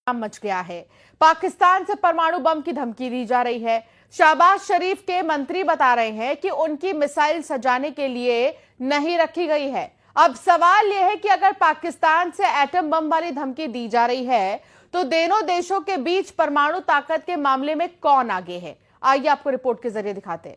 Much गया है। पाकिस्तान से परमाणु बम की धमकी दी जा रही है। शहबाज शरीफ के मंत्री बता रहे हैं कि उनकी मिसाइल सजाने के लिए नहीं रखी गई है। अब सवाल यह है कि अगर पाकिस्तान से एटम बम वाली धमकी दी जा रही है तो दोनों देशों के बीच परमाणु ताकत के मामले में कौन आगे है? आइए आपको रिपोर्ट के जरिए दिखाते हैं।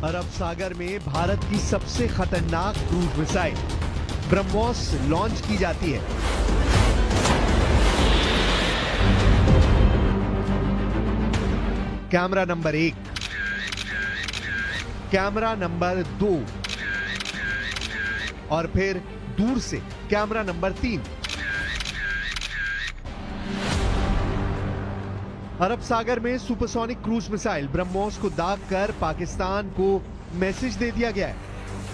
अरब सागर में भारत की सबसे खतरनाक क्रूज मिसाइल ब्रह्मोस लॉन्च की जाती है। कैमरा नंबर 1, कैमरा नंबर 2 और फिर दूर से कैमरा नंबर 3। अरब सागर में सुपरसोनिक क्रूज मिसाइल ब्रह्मोस को दाग कर पाकिस्तान को मैसेज दे दिया गया है।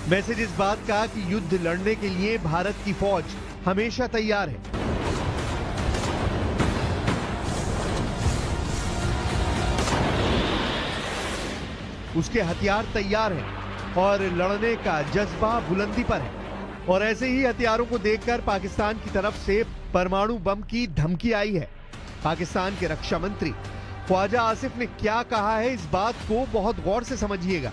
मैसेज इस बात का कि युद्ध लड़ने के लिए भारत की फौज हमेशा तैयार है। उसके हथियार तैयार हैं और लड़ने का जज्बा बुलंदी पर है। और ऐसे ही हथियारों को देखकर पाकिस्तान की तरफ से परमाणु बम की धमकी आई है। पाकिस्तान के रक्षा मंत्री ख्वाजा आसिफ ने क्या कहा है, इस बात को बहुत गौर से समझिएगा।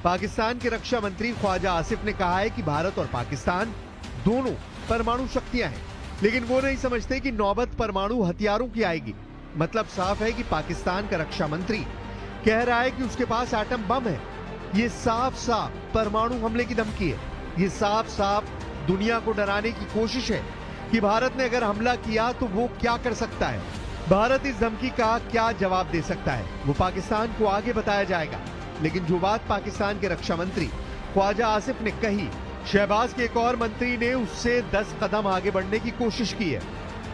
पाकिस्तान के रक्षा मंत्री ख्वाजा आसिफ ने कहा है कि भारत और पाकिस्तान दोनों परमाणु शक्तियां हैं, लेकिन वो नहीं समझते कि नौबत परमाणु हथियारों की आएगी। मतलब साफ है कि पाकिस्तान का रक्षा मंत्री कह रहा है कि उसके पास एटम बम है। ये साफ साफ परमाणु हमले की धमकी है। ये साफ साफ दुनिया को डराने की कोशिश है कि भारत ने अगर हमला किया तो वो क्या कर सकता है। भारत इस धमकी का क्या जवाब दे सकता है, वो पाकिस्तान को आगे बताया जाएगा। लेकिन जो बात पाकिस्तान के रक्षा मंत्री ख्वाजा आसिफ ने कही, शहबाज के एक और मंत्री ने उससे 10 कदम आगे बढ़ने की कोशिश की है।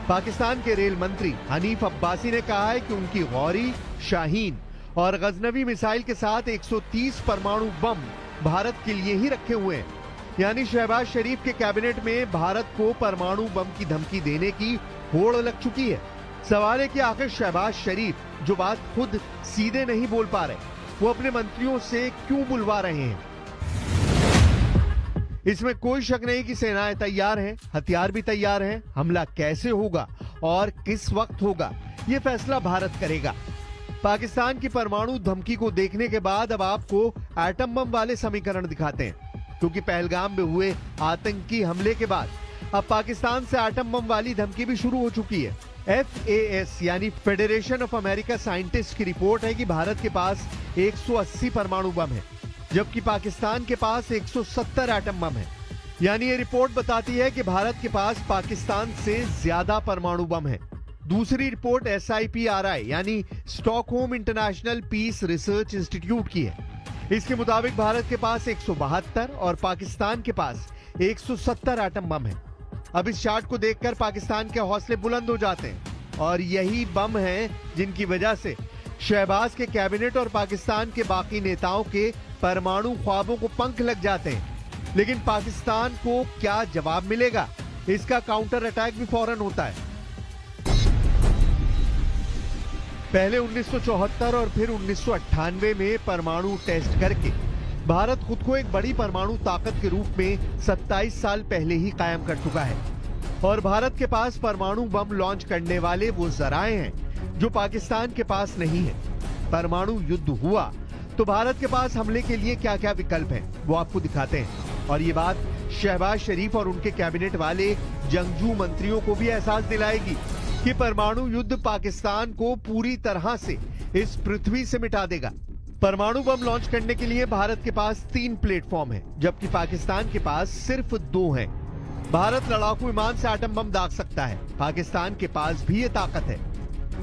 पाकिस्तान के रेल मंत्री हनीफ अब्बासी ने कहा है कि उनकी गौरी, शाहीन और गजनवी मिसाइल के साथ 130 परमाणु बम भारत के लिए ही रखे हुए हैं। यानी शहबाज शरीफ के कैबिनेट में भारत को परमाणु बम की धमकी देने की होड़ लग चुकी है। सवाल है कि आखिर शहबाज शरीफ जो बात खुद सीधे नहीं बोल पा रहे, वो अपने मंत्रियों से क्यों बुलवा रहे हैं? इसमें कोई शक नहीं कि सेनाएं तैयार हैं, हथियार भी तैयार हैं। हमला कैसे होगा और किस वक्त होगा, ये फैसला भारत करेगा। पाकिस्तान की परमाणु धमकी को देखने के बाद अब आपको एटम बम वाले समीकरण दिखाते हैं, क्योंकि पहलगाम में हुए आतंकी हमले के बाद अब पाकिस्तान से एटम बम वाली धमकी भी शुरू हो चुकी है। FAS यानी फेडरेशन ऑफ अमेरिका साइंटिस्ट की रिपोर्ट है कि भारत के पास 180 परमाणु बम है, जबकि पाकिस्तान के पास 170 एटम बम है। यानी ये रिपोर्ट बताती है कि भारत के पास पाकिस्तान से ज्यादा परमाणु बम है। दूसरी रिपोर्ट SIPRI यानी Stockholm International Peace Research Institute की है। इसके मुताबिक भारत के पास 172 और पाकिस्तान के पास 170 एटम बम है। अब इस चार्ट को देखकर पाकिस्तान के हौसले बुलंद हो जाते हैं और यही बम हैं जिनकी वजह से शहबाज के कैबिनेट और पाकिस्तान के बाकी नेताओं के परमाणु ख्वाबों को पंख लग जाते हैं। लेकिन पाकिस्तान को क्या जवाब मिलेगा, इसका काउंटर अटैक भी फौरन होता है। पहले 1974 और फिर 1998 में परमाणु टेस्ट करके भारत खुद को एक बड़ी परमाणु ताकत के रूप में 27 साल पहले ही कायम कर चुका है। और भारत के पास परमाणु बम लॉन्च करने वाले वो जराए हैं जो पाकिस्तान के पास नहीं है। परमाणु युद्ध हुआ तो भारत के पास हमले के लिए क्या क्या विकल्प हैं, वो आपको दिखाते हैं। और ये बात शहबाज शरीफ और उनके कैबिनेट वाले जंगजू मंत्रियों को भी एहसास दिलाएगी कि परमाणु युद्ध पाकिस्तान को पूरी तरह से इस पृथ्वी से मिटा देगा। परमाणु बम लॉन्च करने के लिए भारत के पास 3 प्लेटफॉर्म हैं, जबकि पाकिस्तान के पास सिर्फ 2 हैं। भारत लड़ाकू विमान से एटम बम दाग सकता है, पाकिस्तान के पास भी ये ताकत है।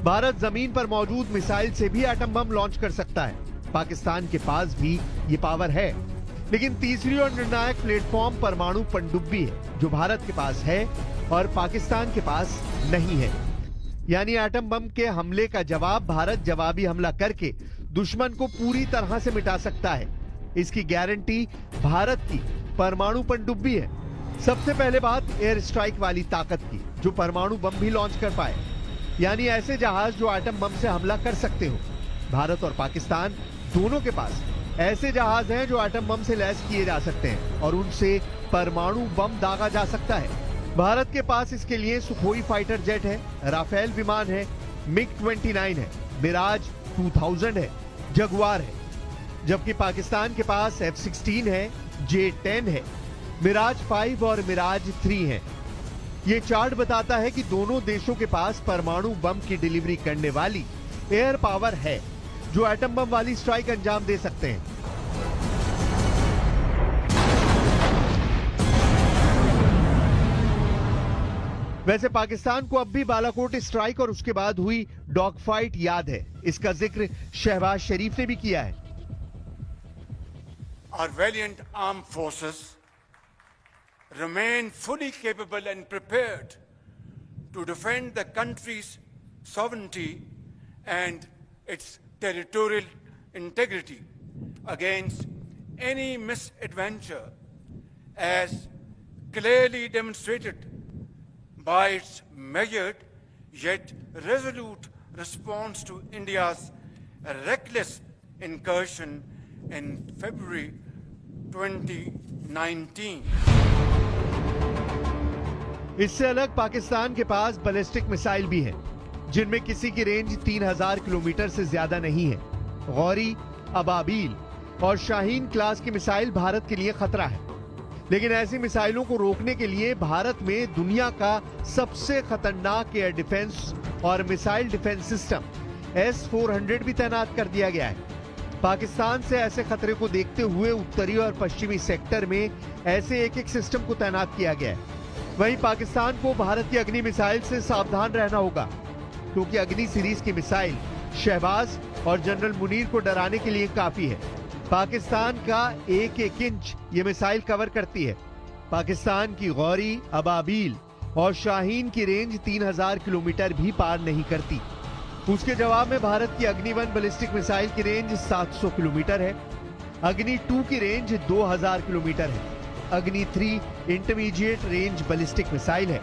भारत जमीन पर मौजूद मिसाइल से भी एटम बम लॉन्च कर सकता है, पाकिस्तान के पास भी ये पावर है। लेकिन तीसरी और निर्णायक प्लेटफॉर्म परमाणु पनडुब्बी है, जो भारत के पास है और पाकिस्तान के पास नहीं है। यानी एटम बम के हमले का जवाब भारत जवाबी हमला करके दुश्मन को पूरी तरह से मिटा सकता है। इसकी गारंटी भारत की परमाणु पनडुब्बी है। सबसे पहले बात एयर स्ट्राइक वाली ताकत की, जो परमाणु बम भी लॉन्च कर पाए, यानी ऐसे जहाज जो एटम बम से हमला कर सकते हो। भारत और पाकिस्तान दोनों के पास ऐसे जहाज हैं जो एटम बम से लैस किए जा सकते हैं और उनसे परमाणु बम दागा जा सकता है। भारत के पास इसके लिए सुखोई फाइटर जेट है, राफेल विमान है, मिग-29 है, मिराज 2000 है, जगुआर है। जबकि पाकिस्तान के पास F-16 है, J-10 है, मिराज 5 और मिराज 3 है। ये चार्ट बताता है कि दोनों देशों के पास परमाणु बम की डिलीवरी करने वाली एयर पावर है, जो एटम बम वाली स्ट्राइक अंजाम दे सकते हैं। वैसे पाकिस्तान को अब भी बालाकोट स्ट्राइक और उसके बाद हुई डॉग फाइट याद है। इसका जिक्र शहबाज शरीफ ने भी किया है। Our valiant armed forces remain fully capable and prepared to defend the country's sovereignty and its territorial integrity against any misadventure, as clearly demonstrated by its measured yet resolute response to India's reckless incursion in February 2019. इससे अलग पाकिस्तान के पास ballistic missile भी है, जिनमें किसी की range 3000 kilometre से ज्यादा नहीं है। गौरी, अबाबील और शाहीन क्लास की मिसाइल भारत के लिए खतरा है, लेकिन ऐसी मिसाइलों को रोकने के लिए भारत में दुनिया का सबसे खतरनाक एयर डिफेंस और मिसाइल डिफेंस सिस्टम S-400 भी तैनात कर दिया गया है। पाकिस्तान से ऐसे खतरे को देखते हुए उत्तरी और पश्चिमी सेक्टर में ऐसे एक सिस्टम को तैनात किया गया है। वहीं पाकिस्तान को भारत की अग्नि मिसाइल से सावधान रहना होगा, क्योंकि अग्नि सीरीज की मिसाइल शहबाज और जनरल मुनीर को डराने के लिए काफी है। पाकिस्तान का एक इंच ये मिसाइल कवर करती है। पाकिस्तान की गौरी, अबाबील और शाहीन की रेंज 3000 किलोमीटर भी पार नहीं करती। उसके जवाब में भारत की अग्नि 1 बैलिस्टिक मिसाइल की रेंज 700 किलोमीटर है, अग्नि 2 की रेंज 2000 किलोमीटर है, अग्नि 3 इंटरमीडिएट रेंज बैलिस्टिक मिसाइल है,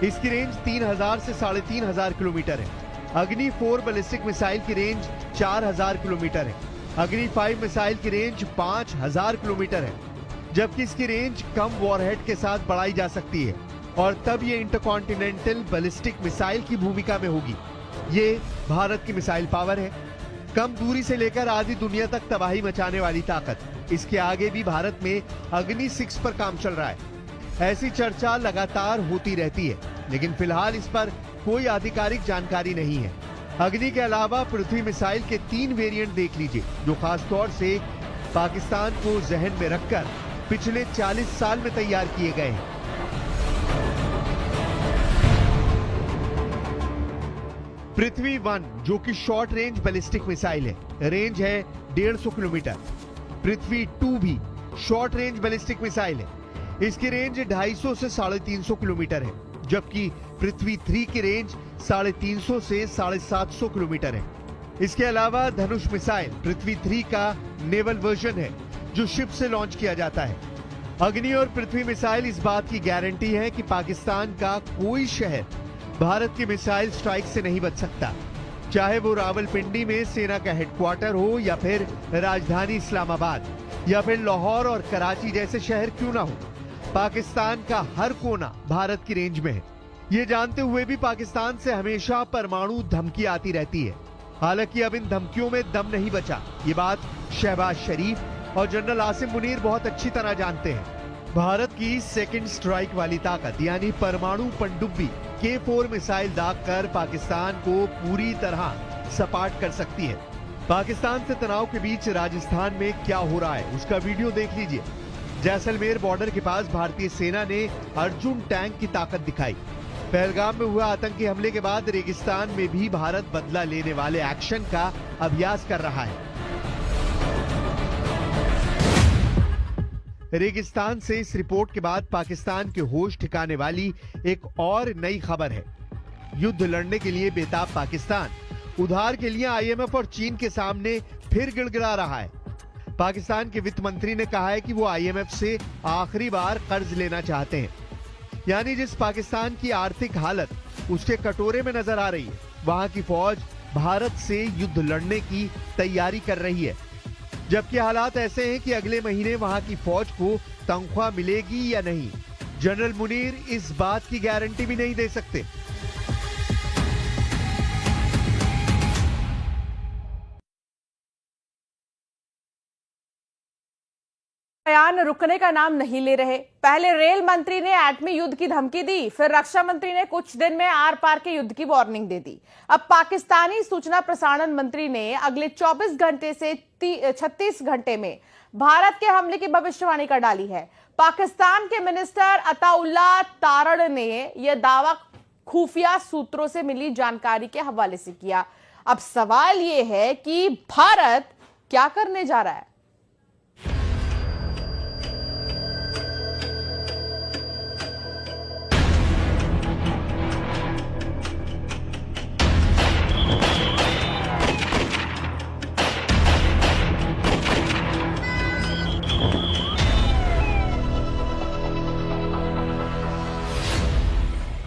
इसकी रेंज 3000 से 3500 किलोमीटर है, अग्नि 4 बैलिस्टिक मिसाइल की रेंज 4000 किलोमीटर है, अग्नि 5 मिसाइल की रेंज 5000 किलोमीटर है, जबकि इसकी रेंज कम वॉरहेड के साथ बढ़ाई जा सकती है और तब ये इंटरकॉन्टिनेंटल बैलिस्टिक मिसाइल की भूमिका में होगी। ये भारत की मिसाइल पावर है, कम दूरी से लेकर आधी दुनिया तक तबाही मचाने वाली ताकत। इसके आगे भी भारत में अग्नि 6 पर काम चल रहा है। ऐसी चर्चा लगातार होती रहती है, लेकिन फिलहाल इस पर कोई आधिकारिक जानकारी नहीं है। अग्नि के अलावा पृथ्वी मिसाइल के 3 वेरिएंट देख लीजिए, जो खास तौर से पाकिस्तान को जहन में रखकर पिछले 40 साल में तैयार किए गए हैं। पृथ्वी 1 जो कि शॉर्ट रेंज बैलिस्टिक मिसाइल है, रेंज है 150 किलोमीटर। पृथ्वी 2 भी शॉर्ट रेंज बैलिस्टिक मिसाइल है, इसकी रेंज 250 से 350 किलोमीटर है, जबकि पृथ्वी 3 की रेंज 350 से 750 किलोमीटर है। इसके अलावा धनुष मिसाइल पृथ्वी 3 का नेवल वर्जन है, जो शिप से लॉन्च किया जाता है। अग्नि और पृथ्वी मिसाइल इस बात की गारंटी है कि पाकिस्तान का कोई शहर भारत की मिसाइल स्ट्राइक से नहीं बच सकता, चाहे वो रावलपिंडी में सेना का हेडक्वार्टर हो, या फिर राजधानी इस्लामाबाद, या फिर लाहौर और कराची जैसे शहर क्यों ना हो। पाकिस्तान का हर कोना भारत की रेंज में है। ये जानते हुए भी पाकिस्तान से हमेशा परमाणु धमकी आती रहती है। हालांकि अब इन धमकियों में दम नहीं बचा, ये बात शहबाज शरीफ और जनरल आसिम मुनीर बहुत अच्छी तरह जानते हैं। भारत की सेकंड स्ट्राइक वाली ताकत यानी परमाणु पनडुब्बी K-4 मिसाइल दागकर पाकिस्तान को पूरी तरह सपाट कर सकती है। पाकिस्तान से तनाव के बीच राजस्थान में क्या हो रहा है, उसका वीडियो देख लीजिए। जैसलमेर बॉर्डर के पास भारतीय सेना ने अर्जुन टैंक की ताकत दिखाई। पहलगाम में हुआ आतंकी हमले के बाद रेगिस्तान में भी भारत बदला लेने वाले एक्शन का अभ्यास कर रहा है। रेगिस्तान से इस रिपोर्ट के बाद पाकिस्तान के होश ठिकाने वाली एक और नई खबर है। युद्ध लड़ने के लिए बेताब पाकिस्तान उधार के लिए IMF और चीन के सामने फिर गिड़गिड़ा रहा है। पाकिस्तान के वित्त मंत्री ने कहा है कि वो IMF से आखिरी बार कर्ज लेना चाहते हैं। यानी जिस पाकिस्तान की आर्थिक हालत उसके कटोरे में नजर आ रही है, वहां की फौज भारत से युद्ध लड़ने की तैयारी कर रही है। जबकि हालात ऐसे हैं कि अगले महीने वहां की फौज को तनख्वाह मिलेगी या नहीं, जनरल मुनीर इस बात की गारंटी भी नहीं दे सकते। बयान रुकने का नाम नहीं ले रहे। पहले रेल मंत्री ने एटमी युद्ध की धमकी दी, फिर रक्षा मंत्री ने कुछ दिन में आर पार के युद्ध की वार्निंग दे दी। अब पाकिस्तानी सूचना प्रसारण मंत्री ने अगले 24 घंटे से 36 घंटे में भारत के हमले की भविष्यवाणी कर डाली है। पाकिस्तान के मिनिस्टर अताउल्लाह तारड़ ने यह दावा खुफिया सूत्रों से मिली जानकारी के हवाले से किया। अब सवाल यह है कि भारत क्या करने जा रहा है।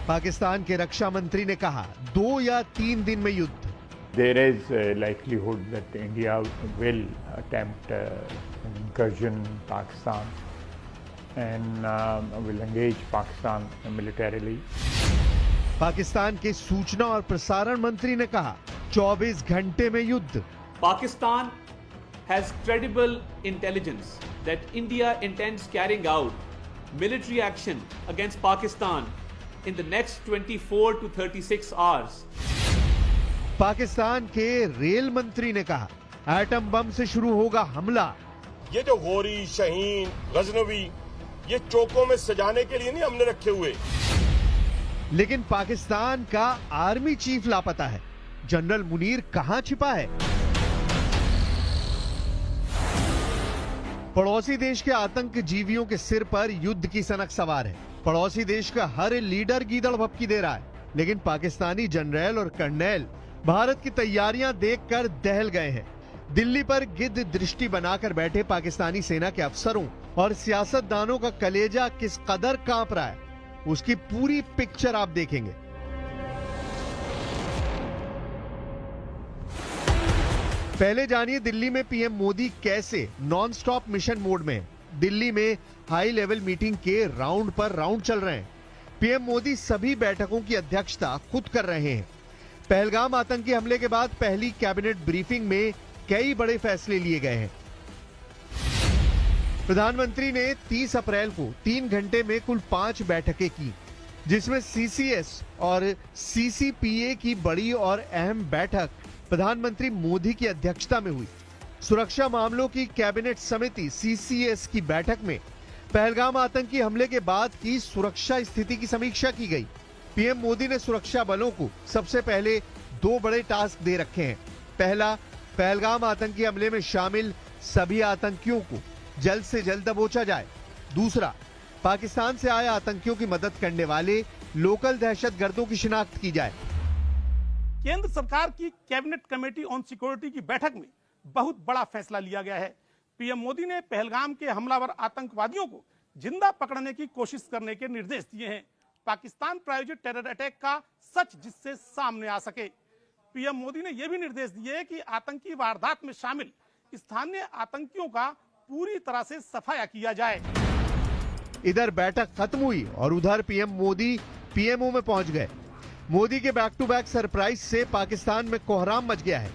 पाकिस्तान के रक्षा मंत्री ने कहा 2 या 3 दिन में युद्ध। There is a likelihood that India will attempt an incursion in Pakistan and will engage Pakistan militarily. Pakistan के सूचना और प्रसारण मंत्री ने कहा 24 घंटे में युद्ध। Pakistan has credible intelligence that India intends carrying out military action against Pakistan in the next 24 to 36 hours. Pakistan के रेल मंत्री ने कहा एटम बम से शुरू होगा हमला। ये जो गोरी, शहीन, गजनवी, ये चौकों में सजाने के लिए नहीं हमने रखे हुए। लेकिन पाकिस्तान का आर्मी चीफ लापता है। जनरल मुनीर कहां छिपा है? पड़ोसी देश के आतंकजीवियों के सिर पर युद्ध की सनक सवार है। पड़ोसी देश का हर लीडर गीदड़ भपकी दे रहा है, लेकिन पाकिस्तानी जनरल और कर्नल भारत की तैयारियां देखकर दहल गए हैं। दिल्ली पर गिद्ध दृष्टि बनाकर बैठे पाकिस्तानी सेना के अफसरों और सियासतदानों का कलेजा किस कदर कांप रहा है, उसकी पूरी पिक्चर आप देखेंगे। पहले जानिए दिल्ली में पीएम मोदी कैसे नॉन स्टॉप मिशन मोड में। दिल्ली में हाई लेवल मीटिंग के राउंड पर राउंड चल रहे हैं। पीएम मोदी सभी बैठकों की अध्यक्षता खुद कर रहे हैं। पहलगाम आतंकी हमले के बाद पहली कैबिनेट ब्रीफिंग में कई बड़े फैसले लिए गए हैं। प्रधानमंत्री ने 30 अप्रैल को 3 घंटे में कुल 5 बैठकें की, जिसमें सीसीएस और सीसीपीए की बड़ी और अहम बैठक प्रधानमंत्री मोदी की अध्यक्षता में हुई। सुरक्षा मामलों की कैबिनेट समिति सीसीएस की बैठक में पहलगाम आतंकी हमले के बाद की सुरक्षा स्थिति की समीक्षा की गई। पीएम मोदी ने सुरक्षा बलों को सबसे पहले 2 बड़े टास्क दे रखे हैं। पहला, पहलगाम आतंकी हमले में शामिल सभी आतंकियों को जल्द से जल्द दबोचा जाए। दूसरा, पाकिस्तान से आए आतंकियों की मदद करने वाले लोकल दहशतगर्दों की शिनाख्त की जाए। केंद्र सरकार की कैबिनेट कमेटी ऑन सिक्योरिटी की बैठक में बहुत बड़ा फैसला लिया गया है। पीएम मोदी ने पहलगाम के हमलावर आतंकवादियों को जिंदा पकड़ने की कोशिश करने के निर्देश दिए हैं। पाकिस्तान प्रायोजित टेरर अटैक का सच जिससे सामने आ सके। पीएम मोदी ने यह भी निर्देश दिए कि आतंकी वारदात में शामिल स्थानीय आतंकियों का पूरी तरह से सफाया किया जाए। इधर बैठक खत्म हुई और उधर पीएम मोदी पीएमओ में पहुंच गए। मोदी के बैक टू बैक सरप्राइज से पाकिस्तान में कोहराम मच गया है।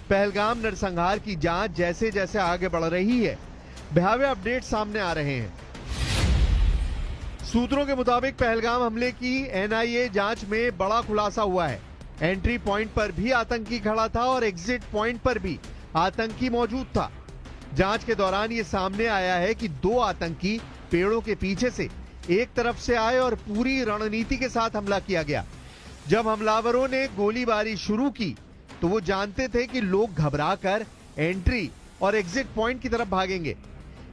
पहलगाम नरसंहार की जांच जैसे जैसे आगे बढ़ रही है, भयावह अपडेट सामने आ रहे हैं। सूत्रों के मुताबिक पहलगाम हमले की एनआईए जांच में बड़ा खुलासा हुआ है। एंट्री पॉइंट पर भी आतंकी खड़ा था और एग्जिट पॉइंट पर भी आतंकी मौजूद था। जांच के दौरान ये सामने आया है कि 2 आतंकी पेड़ों के पीछे से एक तरफ से आए और पूरी रणनीति के साथ हमला किया गया। जब हमलावरों ने गोलीबारी शुरू की तो वो जानते थे कि लोग घबराकर एंट्री और एग्जिट पॉइंट की तरफ भागेंगे।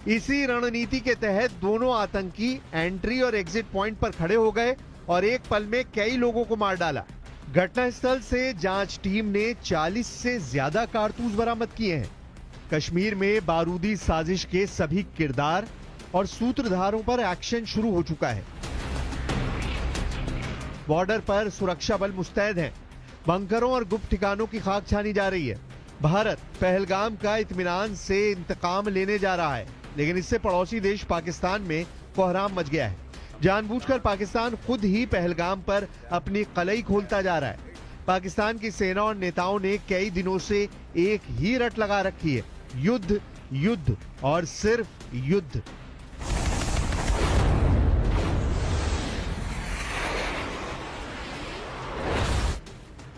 इसी रणनीति के तहत दोनों आतंकी एंट्री और एग्जिट पॉइंट पर खड़े हो गए और एक पल में कई लोगों को मार डाला। घटनास्थल से जांच टीम ने 40 से ज्यादा कारतूस बरामद किए हैं। कश्मीर में बारूदी साजिश के सभी किरदार और सूत्रधारों पर एक्शन शुरू हो चुका है। बॉर्डर पर सुरक्षा बल मुस्तैद हैं। बंकरों और गुप्त ठिकानों की खाक छानी जा रही है। भारत पहलगाम का इत्मीनान से इंतकाम लेने जा रहा है, लेकिन इससे पड़ोसी देश पाकिस्तान में कोहराम मच गया है। जानबूझकर पाकिस्तान खुद ही पहलगाम पर अपनी कलई खोलता जा रहा है। पाकिस्तान की सेना और नेताओं ने कई दिनों से एक ही रट लगा रखी है, युद्ध, युद्ध और सिर्फ युद्ध।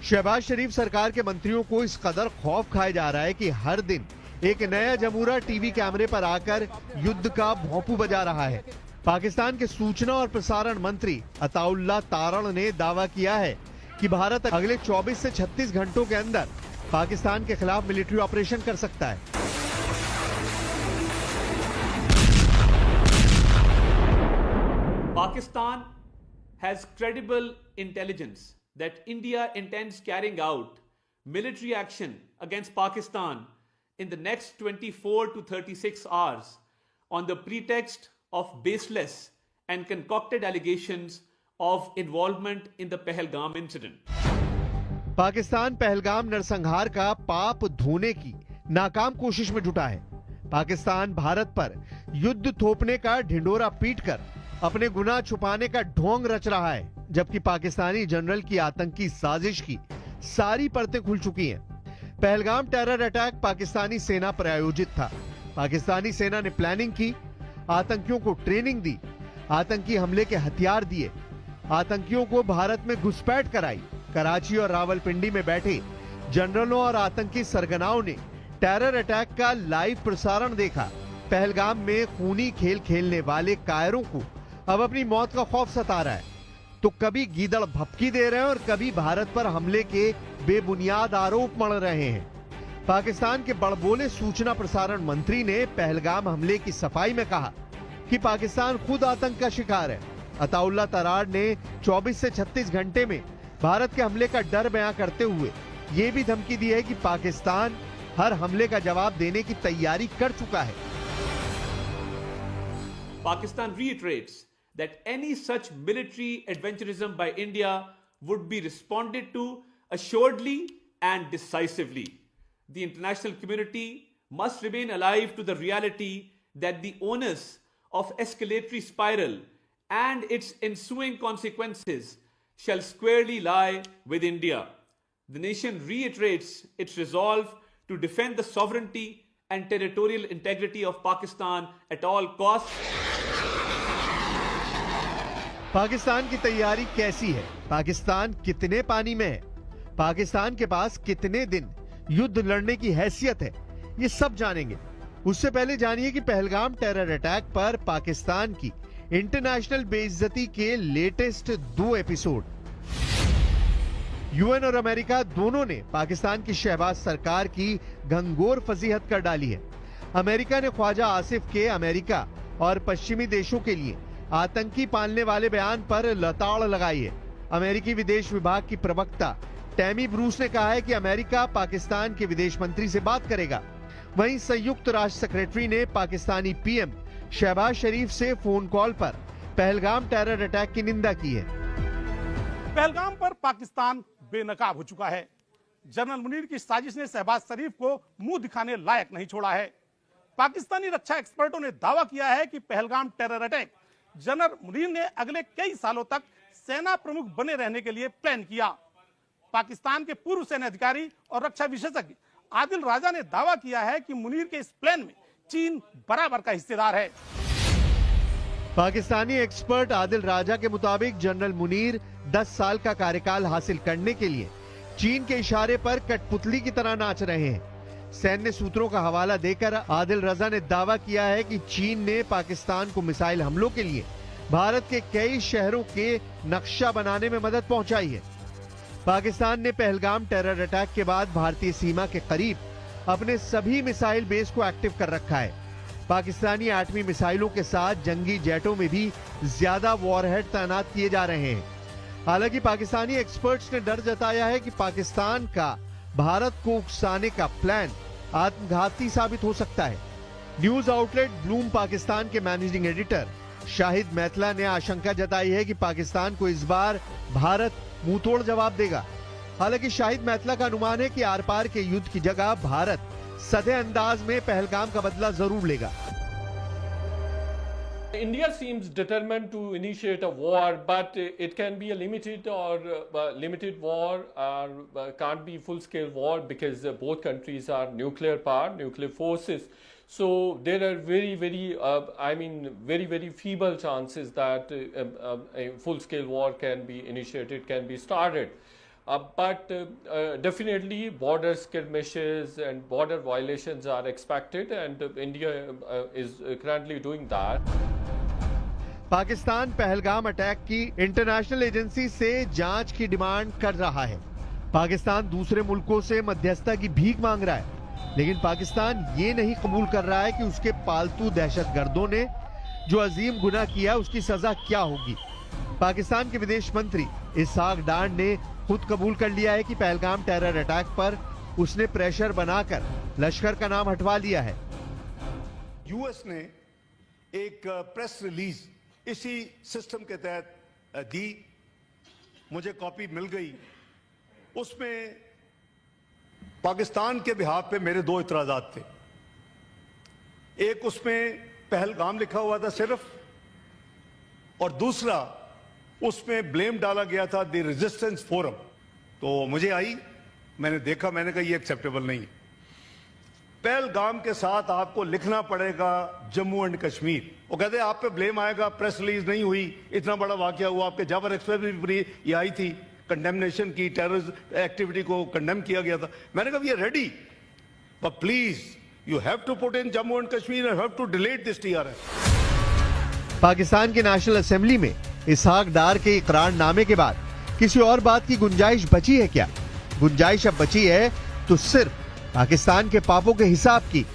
शहबाज शरीफ सरकार के मंत्रियों को इस कदर खौफ खाया जा रहा है कि हर दिन एक नया जमूरा टीवी कैमरे पर आकर युद्ध का भोंपू बजा रहा है। पाकिस्तान के सूचना और प्रसारण मंत्री अताउल्लाह तारण ने दावा किया है कि भारत अगले 24 से 36 घंटों के अंदर पाकिस्तान के खिलाफ मिलिट्री ऑपरेशन कर सकता है। Pakistan has credible intelligence that India intends carrying out military action against Pakistan in the next 24 to 36 hours on the pretext of baseless and concocted allegations of involvement in the Pahalgam incident. Pakistan Pahalgam नरसंहार का पाप धोने की नाकाम कोशिश में जुटा है। पाकिस्तान भारत पर युद्ध थोपने का ढिंडोरा पीटकर अपने गुनाह छुपाने का ढोंग रच रहा है, जबकि पाकिस्तानी जनरल की आतंकी साजिश की सारी परतें खुल चुकी हैं। पहलगाम टेरर अटैक पाकिस्तानी सेना पर आयोजित था। पाकिस्तानी सेना ने प्लानिंग की, आतंकियों को ट्रेनिंग दी, आतंकी हमले के हथियार दिए, आतंकियों को भारत में घुसपैठ कराई। कराची और रावलपिंडी में बैठे जनरलों और आतंकी सरगनाओं ने टेरर अटैक का लाइव प्रसारण देखा। पहलगाम में खूनी खेल खेलने वाले कायरों को अब अपनी मौत का खौफ सता रहा है, तो कभी गीदड़ भपकी दे रहे हैं और कभी भारत पर हमले के बेबुनियाद आरोप मढ़ रहे हैं। पाकिस्तान के बड़बोले सूचना प्रसारण मंत्री ने पहलगाम हमले की सफाई में कहा कि पाकिस्तान खुद आतंक का शिकार है। अताउल्लाह तरार ने 24 से 36 घंटे में भारत के हमले का डर बयां करते हुए यह भी धमकी दी है कि पाकिस्तान हर हमले का जवाब देने की तैयारी कर चुका है। Pakistan reiterates that any such military adventurism by India would be responded to assuredly and decisively. The international community must remain alive to the reality that the onus of escalatory spiral and its ensuing consequences shall squarely lie with India. The nation reiterates its resolve to defend the sovereignty and territorial integrity of Pakistan at all costs. Pakistan की तैयारी कैसी है? पाकिस्तान कितने पानी में है? पाकिस्तान के पास कितने दिन युद्ध लड़ने की हैसियत है? ये सब जानेंगे। उससे पहले जानिए कि पहलगाम टेरर अटैक पर पाकिस्तान की इंटरनेशनल बेइज्जती के लेटेस्ट 2 एपिसोड। यूएन और अमेरिका दोनों ने पाकिस्तान की शहबाज सरकार की घंघोर फजीहत कर डाली है। अमेरिका ने ख्वाजा आसिफ के अमेरिका और पश्चिमी देशों के लिए आतंकी पालने वाले बयान पर लताड़ लगाई है। अमेरिकी विदेश विभाग की प्रवक्ता टैमी ब्रूस ने कहा है कि अमेरिका पाकिस्तान के विदेश मंत्री से बात करेगा। वहीं संयुक्त राष्ट्र सेक्रेटरी ने पाकिस्तानी पीएम शहबाज शरीफ से फोन कॉल पर पहलगाम टेरर अटैक की निंदा की है। पहलगाम पर पाकिस्तान बेनकाब हो चुका है। जनरल मुनीर की साजिश ने शहबाज शरीफ को मुंह दिखाने लायक नहीं छोड़ा है। पाकिस्तानी रक्षा एक्सपर्टों ने दावा किया है कि Pahalgam terror attack general Munir ने अगले कई सालों तक सेना प्रमुख बने रहने के लिए प्लान किया। पाकिस्तान के पूर्व सेना अधिकारी और रक्षा विशेषज्ञ आदिल राजा ने दावा किया है कि मुनीर के इस प्लान में चीन बराबर का हिस्सेदार है। पाकिस्तानी एक्सपर्ट आदिल राजा के मुताबिक जनरल मुनीर 10 साल का कार्यकाल हासिल करने के लिए चीन के इशारे पर कठपुतली की तरह नाच रहे हैं। सैन्य सूत्रों का हवाला देकर आदिल रजा ने दावा किया है कि चीन ने पाकिस्तान को मिसाइल हमलों के लिए भारत के कई शहरों के नक्शा बनाने में मदद पहुंचाई है। पाकिस्तान ने पहलगाम टेरर अटैक के बाद भारतीय सीमा के करीब अपने सभी मिसाइल बेस को एक्टिव कर रखा है। पाकिस्तानी एटमी मिसाइलों के साथ जंगी जेटों में भी ज्यादा वॉरहेड तैनात किए जा रहे हैं। हालांकि पाकिस्तानी एक्सपर्ट्स ने डर जताया है कि पाकिस्तान का भारत को उकसाने का प्लान आत्मघाती साबित हो सकता है। न्यूज आउटलेट ब्लूम पाकिस्तान के मैनेजिंग एडिटर शाहिद मैतला ने आशंका जताई है कि पाकिस्तान को इस बार भारत मुंहतोड़ जवाब देगा। हालांकि शाहिद मैतला का अनुमान है कि आर पार के युद्ध की जगह भारत सधे अंदाज में पहलगाम का बदला जरूर लेगा। India seems determined to initiate a war, but it can be a limited war, or can't be full-scale war because both countries are nuclear power, nuclear forces. So there are very feeble chances that a full-scale war can be initiated, can be started. But definitely border skirmishes and border violations are expected, and India is currently doing that. Pakistan Pahalgam attack की international agency से जांच की demand कर रहा है। पाकिस्तान दूसरे मुल्कों से मध्यस्थता की भीख मांग रहा है, लेकिन पाकिस्तान ये नहीं कबूल कर रहा है कि उसके पालतू दहशतगर्दों ने जो अजीम गुनाह किया उसकी सजा क्या होगी। पाकिस्तान के विदेश मंत्री इसहाक डार ने खुद कबूल कर लिया है कि पहलगाम टेरर अटैक पर उसने प्रेशर बनाकर लश्कर का नाम हटवा लिया है। यूएस ने एक प्रेस रिलीज इसी सिस्टम के तहत दी, मुझे कॉपी मिल गई। उसमें पाकिस्तान के बिहाफ पे मेरे दो इतराजात थे। एक उसमें पहलगाम लिखा हुआ था सिर्फ, और दूसरा उसमें ब्लेम डाला गया था द रेजिस्टेंस फोरम। तो मुझे आई, मैंने देखा, मैंने कहा ये एक्सेप्टेबल नहीं। पहलगाम के साथ आपको लिखना पड़ेगा जम्मू एंड कश्मीर। वो कहते आप पे ब्लेम आएगा, प्रेस रिलीज नहीं हुई, इतना बड़ा वाकया हुआ। आपके जाबर एक्सप्रेस भी ये आई थी, कंडेमनेशन की, टेररिस्ट एक्टिविटी को कंडेम किया गया था। मैंने कहा we are ready, but please you have to put in Jammu and Kashmir and have to delete this TRS. Pakistan की नेशनल असेंबली में इसहाक डार के इकरारनामे के बाद किसी और बात की गुंजाइश बची है क्या? गुंजाइश अब बची है तो सिर्फ पाकिस्तान के पापों के हिसाब की।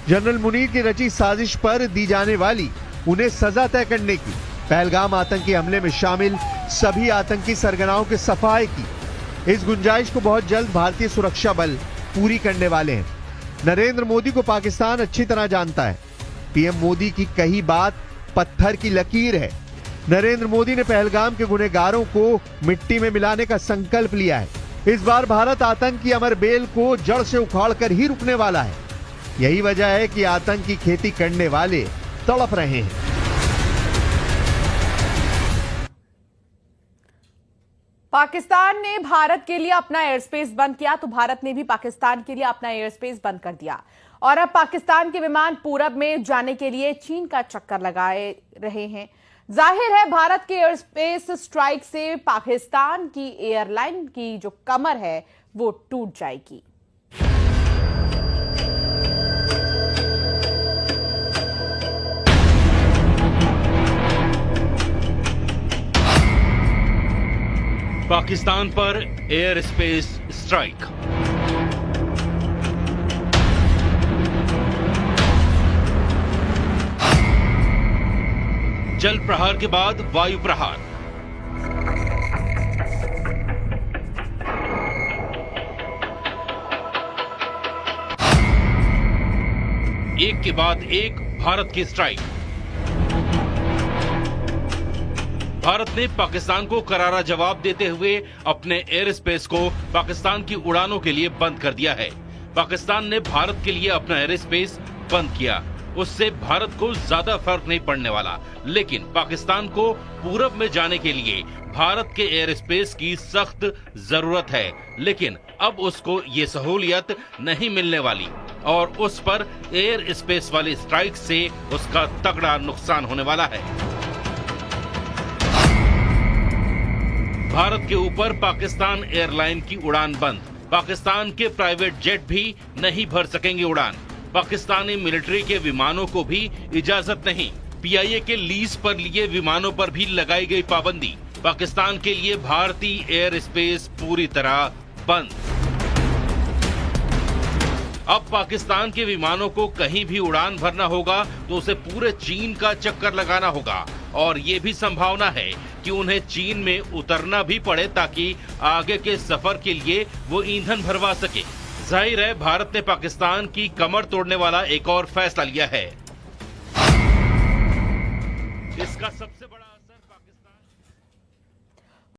जनरल मुनीर की रची साजिश पर दी जाने वाली उन्हें सजा तय करने की, पहलगाम आतंकी हमले में शामिल सभी आतंकी सरगनाओं के सफाए की। इस गुंजाइश को बहुत जल्द भारतीय सुरक्षा बल पूरी करने वाले हैं। नरेंद्र मोदी को पाकिस्तान अच्छी तरह जानता है। पीएम मोदी की कही बात पत्थर की लकीर है। नरेंद्र मोदी ने पहलगाम के गुनहगारों को मिट्टी में मिलाने का संकल्प लिया है। इस बार भारत आतंक की अमर बेल को जड़ से उखाड़कर ही रुकने वाला है। यही वजह है कि आतंक की खेती करने वाले तड़प रहे हैं। पाकिस्तान ने भारत के लिए अपना एयर स्पेस बंद किया तो भारत ने भी पाकिस्तान के लिए अपना एयर स्पेस बंद कर दिया, और अब पाकिस्तान के विमान पूरब में जाने के लिए चीन का चक्कर लगाए रहे हैं। जाहिर है भारत के एयर स्पेस स्ट्राइक से पाकिस्तान की एयरलाइन की जो कमर है वो टूट जाएगी। पाकिस्तान पर एयर स्पेस स्ट्राइक। जल प्रहार के बाद वायु प्रहार। एक के बाद एक भारत की स्ट्राइक। भारत ने पाकिस्तान को करारा जवाब देते हुए अपने एयर स्पेस को पाकिस्तान की उड़ानों के लिए बंद कर दिया है। पाकिस्तान ने भारत के लिए अपना एयर स्पेस बंद किया, उससे भारत को ज्यादा फर्क नहीं पड़ने वाला, लेकिन पाकिस्तान को पूरब में जाने के लिए भारत के एयर स्पेस की सख्त जरूरत है। लेकिन अब उसको ये सहूलियत नहीं मिलने वाली और उस पर एयर स्पेस वाली स्ट्राइक से उसका तगड़ा नुकसान होने वाला है। भारत के ऊपर पाकिस्तान एयरलाइन की उड़ान बंद। पाकिस्तान के प्राइवेट जेट भी नहीं भर सकेंगे उड़ान। पाकिस्तानी मिलिट्री के विमानों को भी इजाजत नहीं। पीआईए के लीज पर लिए विमानों पर भी लगाई गई पाबंदी। पाकिस्तान के लिए भारतीय एयर स्पेस पूरी तरह बंद। अब पाकिस्तान के विमानों को कहीं भी उड़ान भरना होगा तो उसे पूरे चीन का चक्कर लगाना होगा, और ये भी संभावना है कि उन्हें चीन में उतरना भी पड़े ताकि आगे के सफर के लिए वो ईंधन भरवा सके। जाहिर है भारत ने पाकिस्तान की कमर तोड़ने वाला एक और फैसला लिया है। इसका सबसे बड़ा